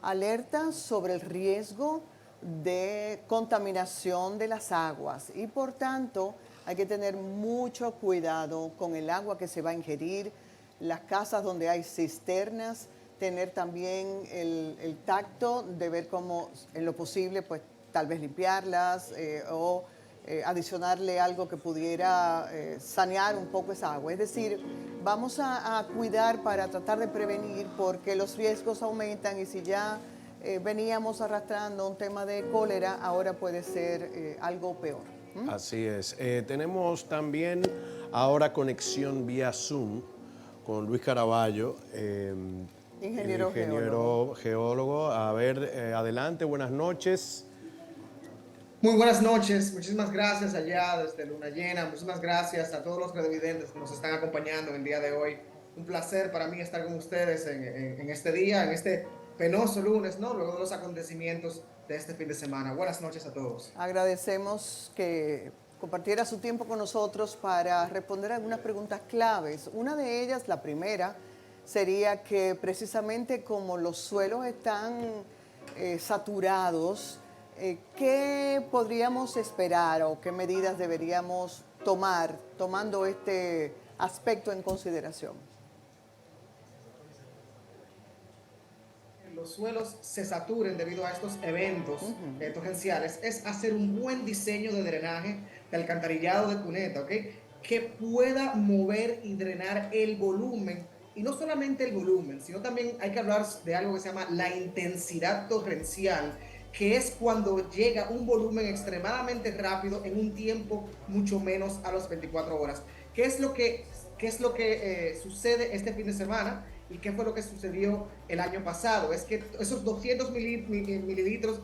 alerta sobre el riesgo de contaminación de las aguas y por tanto hay que tener mucho cuidado con el agua que se va a ingerir, las casas donde hay cisternas, tener también el tacto de ver cómo en lo posible pues tal vez limpiarlas o adicionarle algo que pudiera sanear un poco esa agua. Es decir, vamos a cuidar para tratar de prevenir porque los riesgos aumentan y si ya veníamos arrastrando un tema de cólera, ahora puede ser algo peor. ¿Mm? Así es. Tenemos también ahora conexión vía Zoom con Luis Caraballo, Ingeniero geólogo. ingeniero geólogo. A ver, adelante, buenas noches. Muy buenas noches, muchísimas gracias allá desde Luna Llena, muchísimas gracias a todos los televidentes que nos están acompañando en el día de hoy. Un placer para mí estar con ustedes en este día, en este penoso lunes, ¿no? Luego de los acontecimientos de este fin de semana. Buenas noches a todos. Agradecemos que compartiera su tiempo con nosotros para responder algunas preguntas claves. Una de ellas, la primera, sería que precisamente como los suelos están saturados, ¿qué podríamos esperar o qué medidas deberíamos tomar tomando este aspecto en consideración? Los suelos se saturen debido a estos eventos torrenciales es hacer un buen diseño de drenaje, de alcantarillado de cuneta, ¿ok? Que pueda mover y drenar el volumen. Y no solamente el volumen, sino también hay que hablar de algo que se llama la intensidad torrencial, que es cuando llega un volumen extremadamente rápido en un tiempo mucho menos a las 24 horas. ¿Qué es lo que sucede este fin de semana? ¿Y qué fue lo que sucedió el año pasado? Es que esos 200 milímetros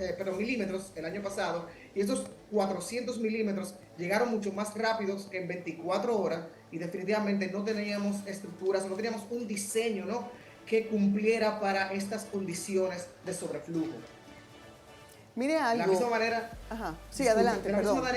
el año pasado y esos 400 milímetros llegaron mucho más rápidos en 24 horas y definitivamente no teníamos estructuras, no teníamos un diseño, ¿no?, que cumpliera para estas condiciones de sobreflujo. Mire De la algo. misma manera, Ajá. Sí, disculpe, adelante, de la perdón. misma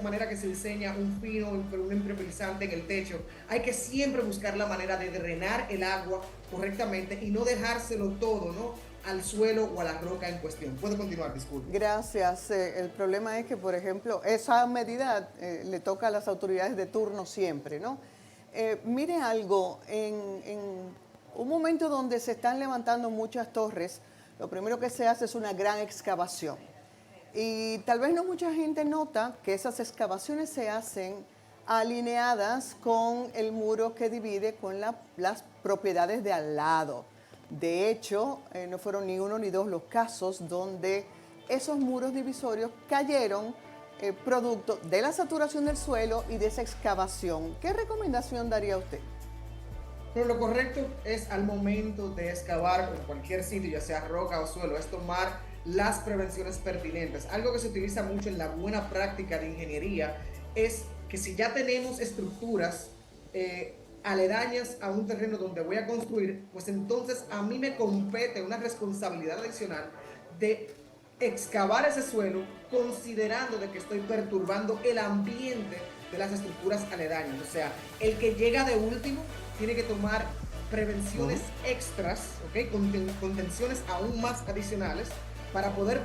manera que se diseña un fino, un impermeabilizante en el techo, hay que siempre buscar la manera de drenar el agua correctamente y no dejárselo todo, ¿no?, al suelo o a la roca en cuestión. Puedo continuar, disculpe. Gracias. El problema es que, por ejemplo, esa medida le toca a las autoridades de turno siempre, ¿no? Mire algo, en un momento donde se están levantando muchas torres, lo primero que se hace es una gran excavación. Y tal vez no mucha gente nota que esas excavaciones se hacen alineadas con el muro que divide con las propiedades de al lado. De hecho, no fueron ni uno ni dos los casos donde esos muros divisorios cayeron producto de la saturación del suelo y de esa excavación. ¿Qué recomendación daría usted? Pero lo correcto es al momento de excavar en cualquier sitio, ya sea roca o suelo, es tomar las prevenciones pertinentes. Algo que se utiliza mucho en la buena práctica de ingeniería es que si ya tenemos estructuras aledañas a un terreno donde voy a construir, pues entonces a mí me compete una responsabilidad adicional de excavar ese suelo considerando de que estoy perturbando el ambiente de las estructuras aledañas. O sea, el que llega de último tiene que tomar prevenciones extras, ¿ok?, contenciones aún más adicionales para poder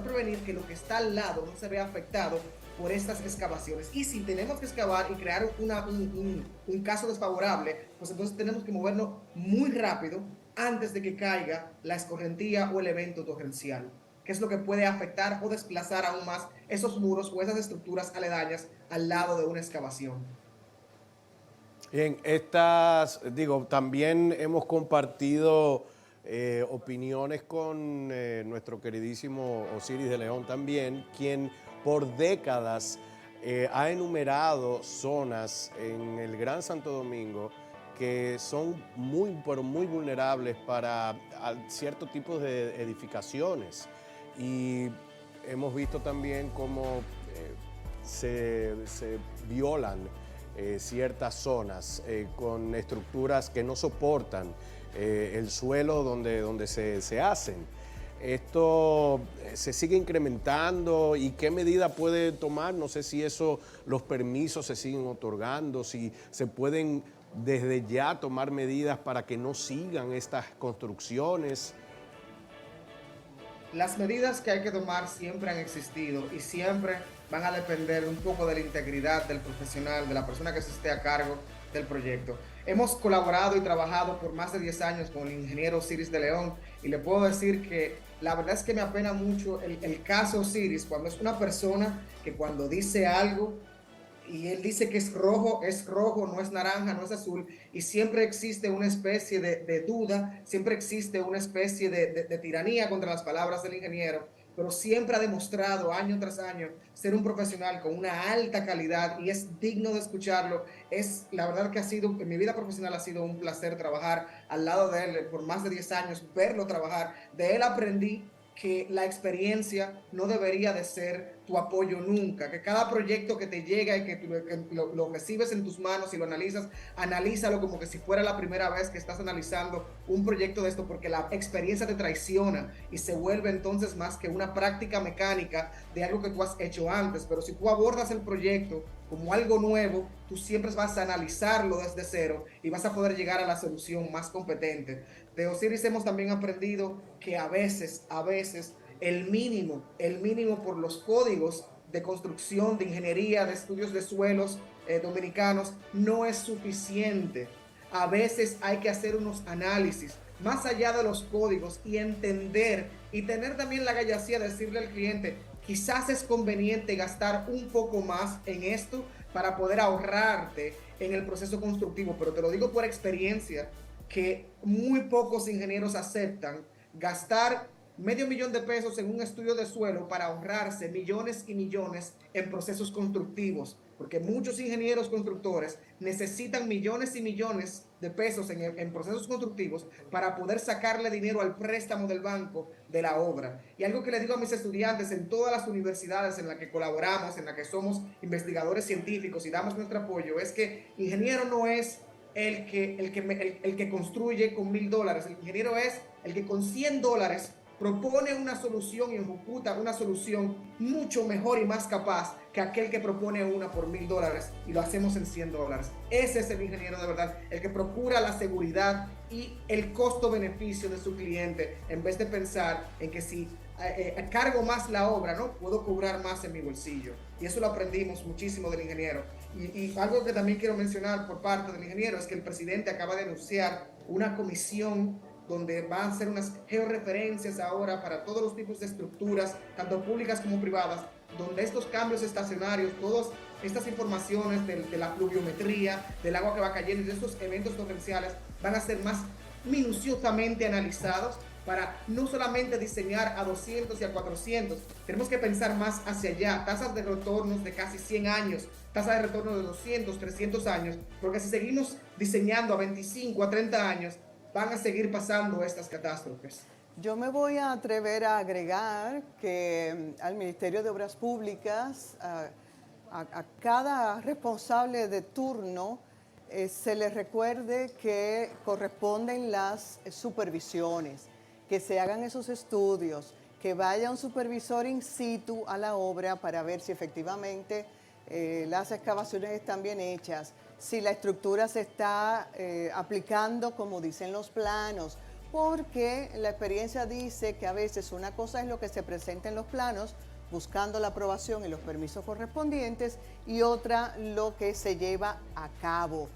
prevenir que lo que está al lado no se vea afectado por estas excavaciones. Y si tenemos que excavar y crear un caso desfavorable, pues entonces tenemos que movernos muy rápido antes de que caiga la escorrentía o el evento torrencial, que es lo que puede afectar o desplazar aún más esos muros o esas estructuras aledañas al lado de una excavación. Bien, también hemos compartido opiniones con nuestro queridísimo Osiris de León también, quien por décadas ha enumerado zonas en el Gran Santo Domingo que son pero muy vulnerables para ciertos tipos de edificaciones. Y hemos visto también cómo se violan ciertas zonas con estructuras que no soportan el suelo donde se hacen. Esto se sigue incrementando y qué medida puede tomar, no sé si los permisos se siguen otorgando, si se pueden desde ya tomar medidas para que no sigan estas construcciones. Las medidas que hay que tomar siempre han existido y siempre van a depender un poco de la integridad del profesional, de la persona que se esté a cargo del proyecto. Hemos colaborado y trabajado por más de 10 años con el ingeniero Osiris de León y le puedo decir que la verdad es que me apena mucho el caso Osiris, cuando es una persona que cuando dice algo y él dice que es rojo, no es naranja, no es azul, y siempre existe una especie de duda, siempre existe una especie de tiranía contra las palabras del ingeniero, pero siempre ha demostrado año tras año ser un profesional con una alta calidad y es digno de escucharlo. Es la verdad que ha sido, en mi vida profesional ha sido un placer trabajar al lado de él por más de 10 años, verlo trabajar. De él aprendí que la experiencia no debería de ser tu apoyo nunca, que cada proyecto que te llega y que tú lo recibes en tus manos y lo analizas, analízalo como que si fuera la primera vez que estás analizando un proyecto de esto, porque la experiencia te traiciona y se vuelve entonces más que una práctica mecánica de algo que tú has hecho antes. Pero si tú abordas el proyecto como algo nuevo, tú siempre vas a analizarlo desde cero y vas a poder llegar a la solución más competente. De Osiris hemos también aprendido que a veces el mínimo por los códigos de construcción, de ingeniería, de estudios de suelos dominicanos no es suficiente. A veces hay que hacer unos análisis más allá de los códigos y entender y tener también la gallacía de decirle al cliente, quizás es conveniente gastar un poco más en esto para poder ahorrarte en el proceso constructivo, pero te lo digo por experiencia, que muy pocos ingenieros aceptan gastar $500,000 en un estudio de suelo para ahorrarse millones y millones en procesos constructivos, porque muchos ingenieros constructores necesitan millones y millones de pesos en procesos constructivos para poder sacarle dinero al préstamo del banco de la obra. Y algo que les digo a mis estudiantes en todas las universidades en las que colaboramos, en las que somos investigadores científicos y damos nuestro apoyo, es que ingeniero no es el que construye con $1,000. El ingeniero es el que con $100 propone una solución y ejecuta una solución mucho mejor y más capaz que aquel que propone una por $1,000 y lo hacemos en $100. Ese es el ingeniero de verdad, el que procura la seguridad y el costo-beneficio de su cliente, en vez de pensar en que si cargo más la obra, ¿no? Puedo cobrar más en mi bolsillo. Y eso lo aprendimos muchísimo del ingeniero. Y algo que también quiero mencionar por parte del ingeniero es que el presidente acaba de anunciar una comisión donde van a ser unas georreferencias ahora para todos los tipos de estructuras, tanto públicas como privadas, donde estos cambios estacionarios, todas estas informaciones de la pluviometría, del agua que va cayendo y de estos eventos torrenciales van a ser más minuciosamente analizados para no solamente diseñar a 200 y a 400, tenemos que pensar más hacia allá, tasas de retornos de casi 100 años, tasas de retorno de 200, 300 años, porque si seguimos diseñando a 25, a 30 años, van a seguir pasando estas catástrofes. Yo me voy a atrever a agregar que al Ministerio de Obras Públicas, a cada responsable de turno, se le recuerde que corresponden las supervisiones, que se hagan esos estudios, que vaya un supervisor in situ a la obra para ver si efectivamente las excavaciones están bien hechas, si la estructura se está aplicando como dicen los planos, porque la experiencia dice que a veces una cosa es lo que se presenta en los planos, buscando la aprobación y los permisos correspondientes, y otra lo que se lleva a cabo.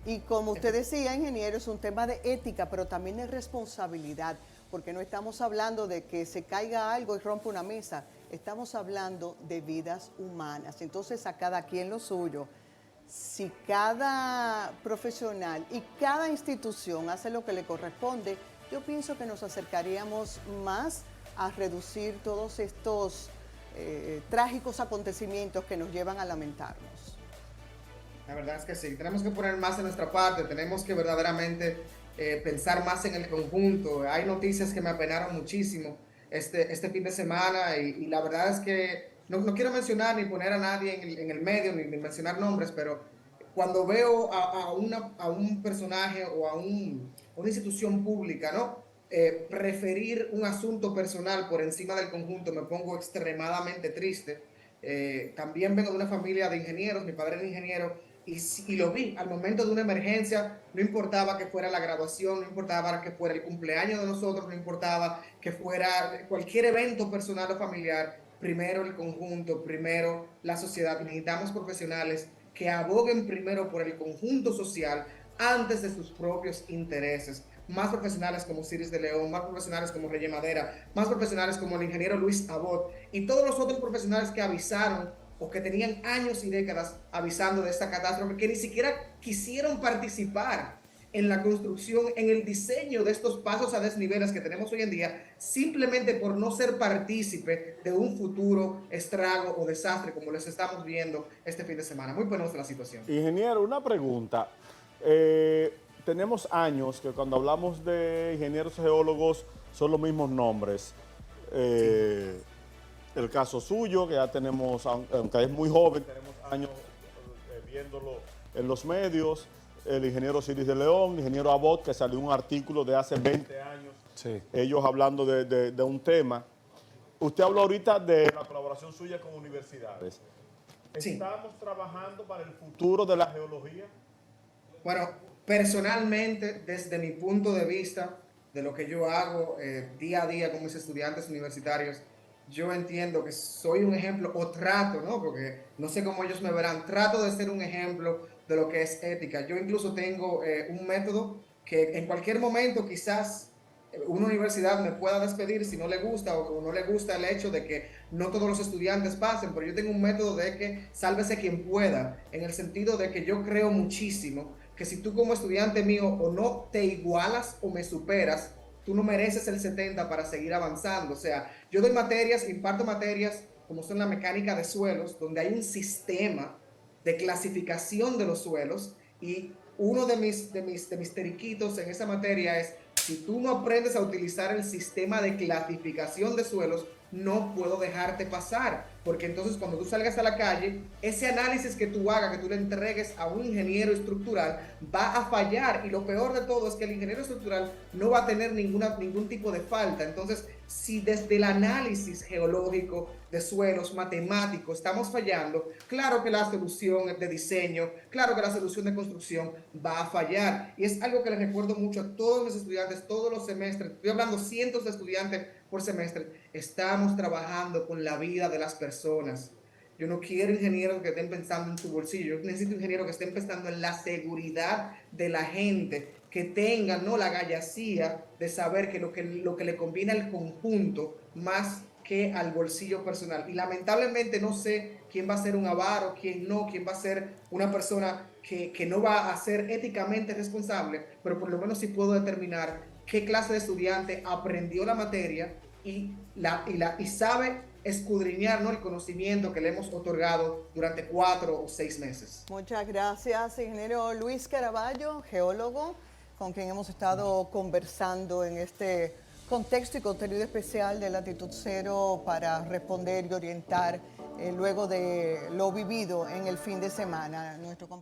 Y como usted decía, ingeniero, es un tema de ética, pero también de responsabilidad, porque no estamos hablando de que se caiga algo y rompa una mesa, estamos hablando de vidas humanas. Entonces, a cada quien lo suyo. Si cada profesional y cada institución hace lo que le corresponde, yo pienso que nos acercaríamos más a reducir todos estos trágicos acontecimientos que nos llevan a lamentarnos. La verdad es que sí, tenemos que poner más de nuestra parte, tenemos que verdaderamente pensar más en el conjunto. Hay noticias que me apenaron muchísimo este fin de semana y la verdad es que no quiero mencionar ni poner a nadie en el medio ni mencionar nombres, pero cuando veo a un personaje o a una institución pública, ¿no? Preferir un asunto personal por encima del conjunto, me pongo extremadamente triste. También vengo de una familia de ingenieros, mi padre era ingeniero, y lo vi, al momento de una emergencia, no importaba que fuera la graduación, no importaba que fuera el cumpleaños de nosotros, no importaba que fuera cualquier evento personal o familiar, primero el conjunto, primero la sociedad. Necesitamos profesionales que aboguen primero por el conjunto social antes de sus propios intereses. Más profesionales como Ciris de León, más profesionales como Reyes Madera, más profesionales como el ingeniero Luis Abot y todos los otros profesionales que avisaron o que tenían años y décadas avisando de esta catástrofe, que ni siquiera quisieron participar en la construcción, en el diseño de estos pasos a desniveles que tenemos hoy en día, simplemente por no ser partícipe de un futuro estrago o desastre como les estamos viendo este fin de semana. Muy penosa la situación. Ingeniero, una pregunta. Tenemos años que cuando hablamos de ingenieros geólogos son los mismos nombres. El caso suyo, que ya tenemos, aunque es muy joven, tenemos años viéndolo en los medios. El ingeniero Ciris de León, el ingeniero Abot, que salió un artículo de hace 20 años, sí, ellos hablando de un tema. Usted habló ahorita de la colaboración suya con universidades. Sí. ¿Estamos trabajando para el futuro de la geología? Bueno, personalmente, desde mi punto de vista, de lo que yo hago día a día con mis estudiantes universitarios, yo entiendo que soy un ejemplo, o trato, ¿no? Porque no sé cómo ellos me verán, trato de ser un ejemplo de lo que es ética. Yo incluso tengo un método que en cualquier momento quizás una universidad me pueda despedir si no le gusta o no le gusta el hecho de que no todos los estudiantes pasen, pero yo tengo un método de que sálvese quien pueda, en el sentido de que yo creo muchísimo que si tú como estudiante mío o no te igualas o me superas, tú no mereces el 70 para seguir avanzando. O sea, yo doy materias, imparto materias como son la mecánica de suelos, donde hay un sistema de clasificación de los suelos, y uno de mis teriquitos en esa materia es: si tú no aprendes a utilizar el sistema de clasificación de suelos, no puedo dejarte pasar, porque entonces cuando tú salgas a la calle, ese análisis que tú hagas, que tú le entregues a un ingeniero estructural, va a fallar, y lo peor de todo es que el ingeniero estructural no va a tener ningún tipo de falta. Entonces, si desde el análisis geológico de suelos, matemático, estamos fallando, claro que la solución de diseño, claro que la solución de construcción va a fallar, y es algo que les recuerdo mucho a todos mis estudiantes, todos los semestres. Estoy hablando cientos de estudiantes por semestre. Estamos trabajando con la vida de las personas. Yo no quiero ingenieros que estén pensando en su bolsillo. Yo necesito ingenieros que estén pensando en la seguridad de la gente, que tengan, ¿no?, la gallacía de saber que lo que le conviene al conjunto más que al bolsillo personal. Y lamentablemente no sé quién va a ser un avaro, quién no, quién va a ser una persona que no va a ser éticamente responsable, pero por lo menos sí puedo determinar qué clase de estudiante aprendió la materia y sabe escudriñar, ¿no?, el conocimiento que le hemos otorgado durante 4 o 6 meses. Muchas gracias, ingeniero Luis Caraballo, geólogo, con quien hemos estado conversando en este contexto y contenido especial de Latitud Cero para responder y orientar luego de lo vivido en el fin de semana. Nuestro compañero